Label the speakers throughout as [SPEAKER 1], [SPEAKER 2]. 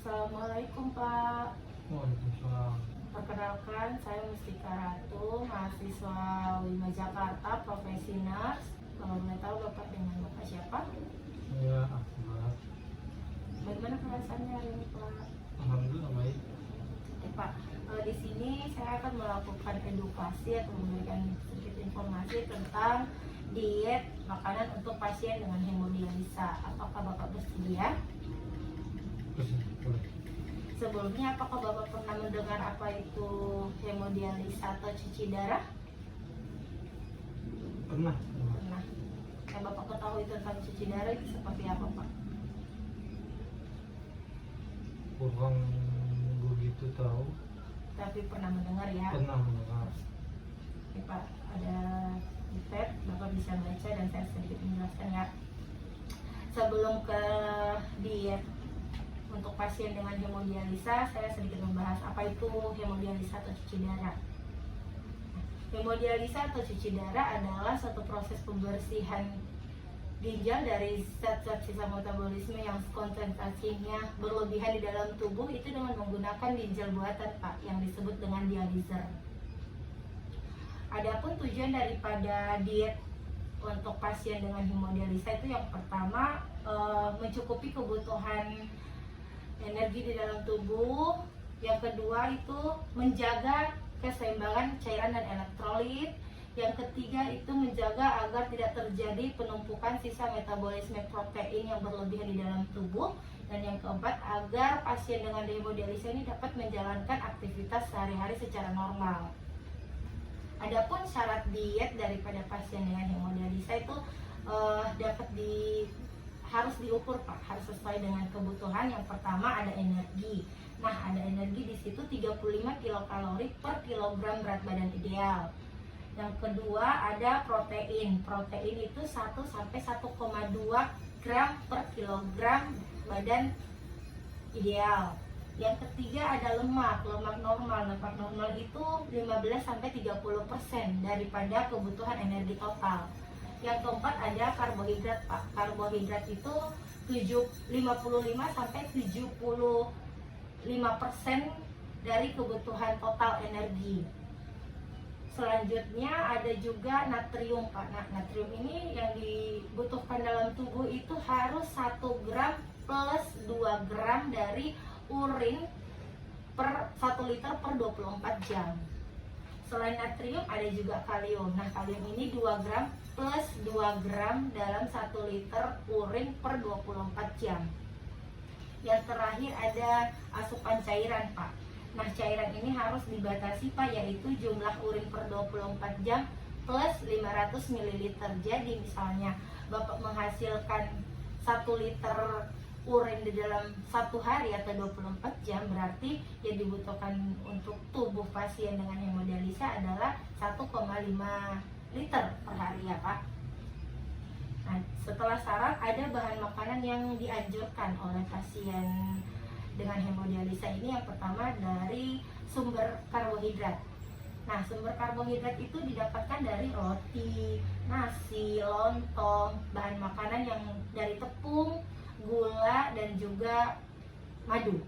[SPEAKER 1] Assalamualaikum Pak.
[SPEAKER 2] Waalaikumsalam.
[SPEAKER 1] Perkenalkan, saya Mustika Ratu, mahasiswa Wima Jakarta, profesi nurse. Kalau boleh tahu Bapak dengan Bapak siapa?
[SPEAKER 2] Saya Akbar.
[SPEAKER 1] Bagaimana perasaannya hari ini Pak?
[SPEAKER 2] Alhamdulillah baik.
[SPEAKER 1] Pak, di sini saya akan melakukan edukasi atau memberikan sedikit informasi tentang diet makanan untuk pasien dengan hemodialisa. Apakah Bapak bersedia?
[SPEAKER 2] Boleh.
[SPEAKER 1] Sebelumnya, apakah Bapak pernah mendengar apa itu hemodialisa atau cuci darah?
[SPEAKER 2] Pernah.
[SPEAKER 1] Pernah. Yang Bapak ketahui tentang cuci darah itu seperti apa Pak?
[SPEAKER 2] Kurang begitu tahu.
[SPEAKER 1] Tapi pernah mendengar ya?
[SPEAKER 2] Pernah mendengar.
[SPEAKER 1] Ini Pak, ada di tab, Bapak bisa baca dan saya sedikit menjelaskan ya. Sebelum ke diet untuk pasien dengan hemodialisa, saya sedikit membahas apa itu hemodialisa atau cuci darah. Hemodialisa atau cuci darah adalah suatu proses pembersihan ginjal dari zat-zat sisa metabolisme yang konsentrasinya berlebihan di dalam tubuh itu dengan menggunakan ginjal buatan Pak, yang disebut dengan dialiser. Adapun tujuan daripada diet untuk pasien dengan hemodialisa itu yang pertama mencukupi kebutuhan energi di dalam tubuh, yang kedua itu menjaga keseimbangan cairan dan elektrolit, yang ketiga itu menjaga agar tidak terjadi penumpukan sisa metabolisme protein yang berlebihan di dalam tubuh, dan yang keempat agar pasien dengan hemodialisa ini dapat menjalankan aktivitas sehari-hari secara normal. Adapun syarat diet daripada pasien dengan hemodialisa itu harus diukur Pak, harus sesuai dengan kebutuhan. Yang pertama ada energi. Nah, ada energi di situ 35 kilokalori per kilogram berat badan ideal. Yang kedua ada protein. Protein itu 1 sampai 1,2 gram per kilogram badan ideal. Yang ketiga ada lemak. Lemak normal. Lemak normal itu 15 sampai 30% daripada kebutuhan energi total. Yang keempat ada karbohidrat Pak. Karbohidrat itu 55 sampai 75% dari kebutuhan total energi. Selanjutnya ada juga natrium Pak. Nah, natrium ini yang dibutuhkan dalam tubuh itu harus 1 gram plus 2 gram dari urin per 1 liter per 24 jam. Selain natrium ada juga kalium. Nah, kalium ini 2 gram plus 2 gram dalam 1 liter urin per 24 jam. Yang terakhir ada asupan cairan Pak. Nah, cairan ini harus dibatasi Pak, yaitu jumlah urin per 24 jam plus 500 ml. Jadi misalnya Bapak menghasilkan 1 liter urin di dalam 1 hari atau 24 jam, berarti yang dibutuhkan untuk tubuh pasien dengan hemodialisa adalah 1,5 liter per hari ya Pak. Nah, setelah syarat ada bahan makanan yang dianjurkan oleh pasien dengan hemodialisa ini. Yang pertama dari sumber karbohidrat. Nah, sumber karbohidrat itu didapatkan dari roti, nasi, lontong, bahan makanan yang dari tepung, gula, dan juga madu.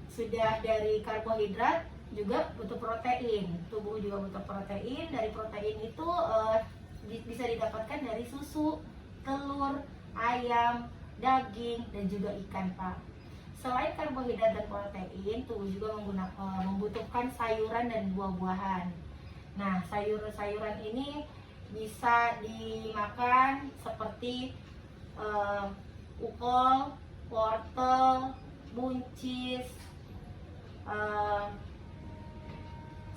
[SPEAKER 1] Sudah dari karbohidrat juga butuh protein. Tubuh juga butuh protein. Dari protein itu bisa didapatkan dari susu, telur, ayam, daging, dan juga ikan Pak. Selain karbohidrat dan protein, tubuh juga membutuhkan sayuran dan buah-buahan. Nah, sayur-sayuran ini bisa dimakan seperti ukol, wortel, buncis,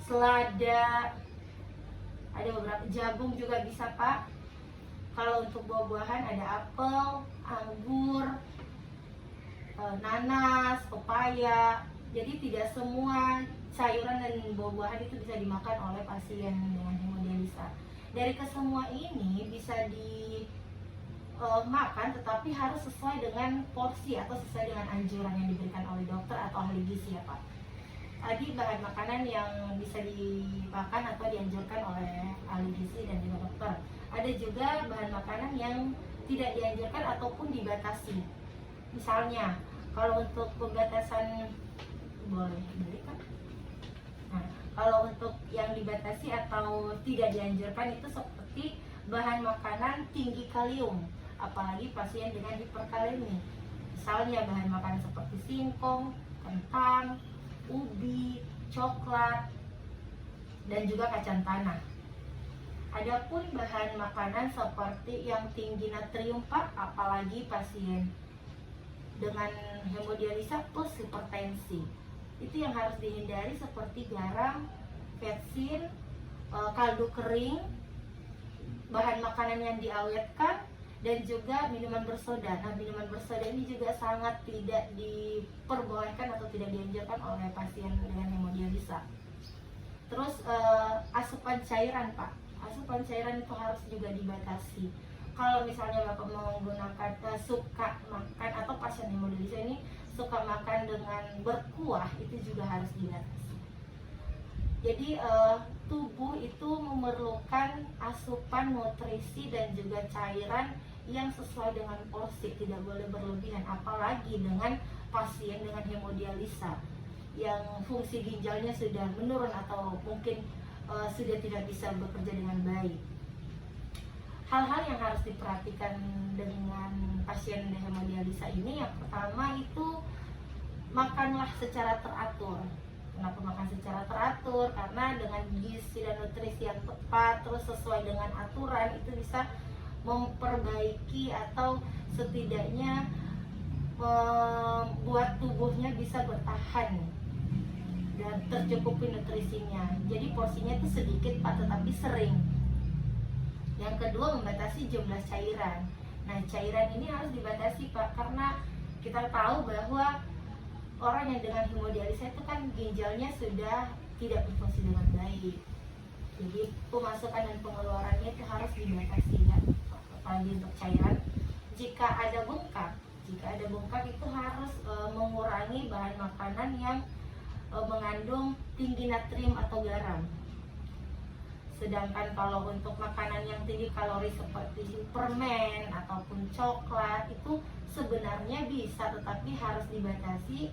[SPEAKER 1] selada, ada beberapa, jagung juga bisa Pak. Kalau untuk buah-buahan ada apel, anggur, nanas, pepaya. Jadi tidak semua sayuran dan buah-buahan itu bisa dimakan oleh pasien dengan hemodialisa. Dari kesemua ini bisa makan, tetapi harus sesuai dengan porsi atau sesuai dengan anjuran yang diberikan oleh dokter atau ahli gizi ya Pak. Tadi bahan makanan yang bisa dimakan atau dianjurkan oleh ahli gizi dan juga dokter. Ada juga bahan makanan yang tidak dianjurkan ataupun dibatasi. Misalnya Kalau untuk pembatasan boleh balik kan? Nah, kalau untuk yang dibatasi atau tidak dianjurkan itu seperti bahan makanan tinggi kalium, apalagi pasien dengan hiperkalemi. Misalnya bahan makanan seperti singkong, kentang, ubi, coklat, dan juga kacang tanah. Adapun bahan makanan seperti yang tinggi natrium Pak, apalagi pasien dengan hemodialisa plus hipertensi, itu yang harus dihindari seperti garam, vetsin, kaldu kering, bahan makanan yang diawetkan, dan juga minuman bersoda. Nah, minuman bersoda ini juga sangat tidak diperbolehkan atau tidak dianjurkan oleh pasien dengan hemodialisa. Terus asupan cairan Pak, asupan cairan itu harus juga dibatasi. Kalau misalnya Bapak menggunakan suka makan, atau pasien hemodialisa ini suka makan dengan berkuah, itu juga harus dibatasi. Jadi tubuh itu memerlukan asupan nutrisi dan juga cairan yang sesuai dengan porsi, tidak boleh berlebihan, apalagi dengan pasien dengan hemodialisa yang fungsi ginjalnya sudah menurun atau mungkin sudah tidak bisa bekerja dengan baik. Hal-hal yang harus diperhatikan dengan pasien hemodialisa ini, yang pertama itu makanlah secara teratur. Kenapa makan secara teratur? Karena dengan gizi dan nutrisi yang tepat, terus sesuai dengan aturan, itu bisa memperbaiki atau setidaknya membuat tubuhnya bisa bertahan dan tercukupi nutrisinya. Jadi porsinya itu sedikit Pak, tetapi sering. Yang kedua, membatasi jumlah cairan. Nah, cairan ini harus dibatasi Pak, karena kita tahu bahwa orang yang dengan hemodialisa itu kan ginjalnya sudah tidak berfungsi dengan baik. Jadi pemasukan dan pengeluarannya itu harus dibatasi ya, apalagi untuk cairan. Jika ada bengkak itu harus mengurangi bahan makanan yang mengandung tinggi natrium atau garam. Sedangkan kalau untuk makanan yang tinggi kalori seperti permen ataupun coklat, itu sebenarnya bisa, tetapi harus dibatasi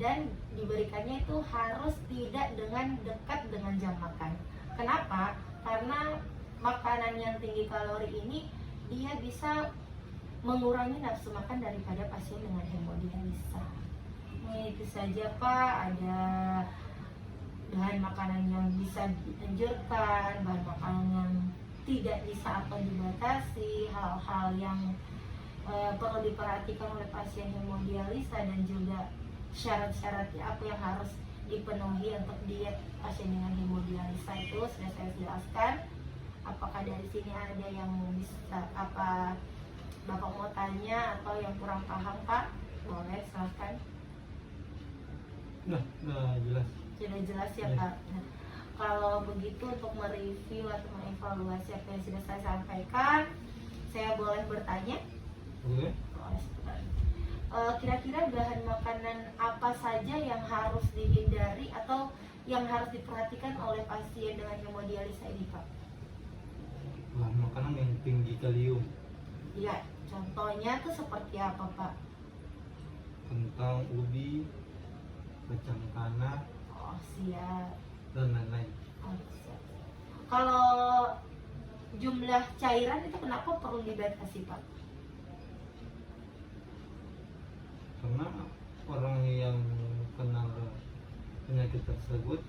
[SPEAKER 1] dan diberikannya itu harus tidak dengan dekat dengan jam makan. Kenapa? Karena makanan yang tinggi kalori ini dia bisa mengurangi nafsu makan daripada pasien dengan hemodialisa. Itu saja Pak, ada bahan makanan yang bisa dianjurkan, bahan makanan yang tidak bisa atau dibatasi, hal-hal yang perlu diperhatikan oleh pasien hemodialisa, dan juga syarat-syarat apa yang harus dipenuhi untuk diet pasien dengan hemodialisa itu sudah saya jelaskan. Apakah dari sini ada yang bisa apa Bapak mau tanya atau yang kurang paham Pak? Boleh, silahkan.
[SPEAKER 2] Nah, jelas.
[SPEAKER 1] Sudah jelas ya Pak. Nah, kalau begitu untuk mereview atau mengevaluasi apa yang sudah saya sampaikan, saya boleh bertanya?
[SPEAKER 2] Boleh.
[SPEAKER 1] Kira-kira bahan makanan apa saja yang harus dihindari atau yang harus diperhatikan oleh pasien dengan hemodialisa ini Pak?
[SPEAKER 2] Bahan makanan yang tinggi kalium,
[SPEAKER 1] Iya, contohnya tuh seperti apa Pak?
[SPEAKER 2] kentang, ubi, kacang tanah,
[SPEAKER 1] Oh siap.
[SPEAKER 2] dan lain-lain.
[SPEAKER 1] Oh, siap. Kalau jumlah cairan itu kenapa perlu dibatasi Pak?
[SPEAKER 2] Karena orang yang kena penyakit tersebut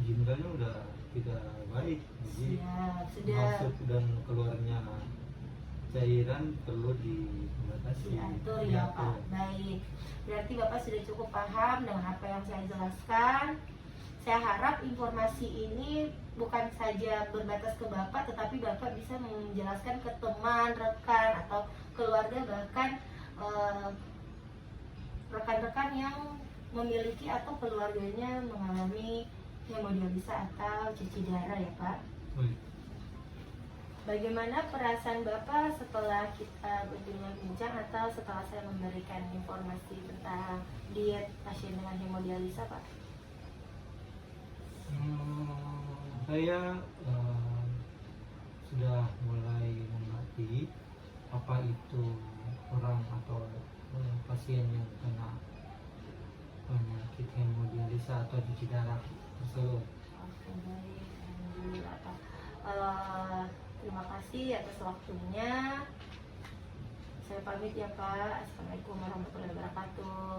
[SPEAKER 2] ginjalnya udah tidak baik, jadi
[SPEAKER 1] Siap, sudah
[SPEAKER 2] masuk dan keluarnya cairan perlu dibatasi.
[SPEAKER 1] diatur ya Pak. Baik, berarti Bapak sudah cukup paham dengan apa yang saya jelaskan. Saya harap informasi ini bukan saja berbatas ke Bapak, tetapi Bapak bisa menjelaskan ke teman, rekan, atau keluarga, bahkan rekan-rekan yang memiliki atau keluarganya mengalami hemodialisa atau cuci darah ya Pak.
[SPEAKER 2] Baik.
[SPEAKER 1] Bagaimana perasaan Bapak setelah kita berbincang atau setelah saya memberikan informasi tentang diet pasien dengan hemodialisa Pak?
[SPEAKER 2] Saya sudah mulai mengerti apa itu orang atau pasien pasien yang kena penyakit hemodialisa atau cuci darah tersebut.
[SPEAKER 1] Oke, baik. Alhamdulillah, Pak. Terima kasih atas waktunya. Saya pamit ya, Pak. Assalamualaikum warahmatullahi wabarakatuh.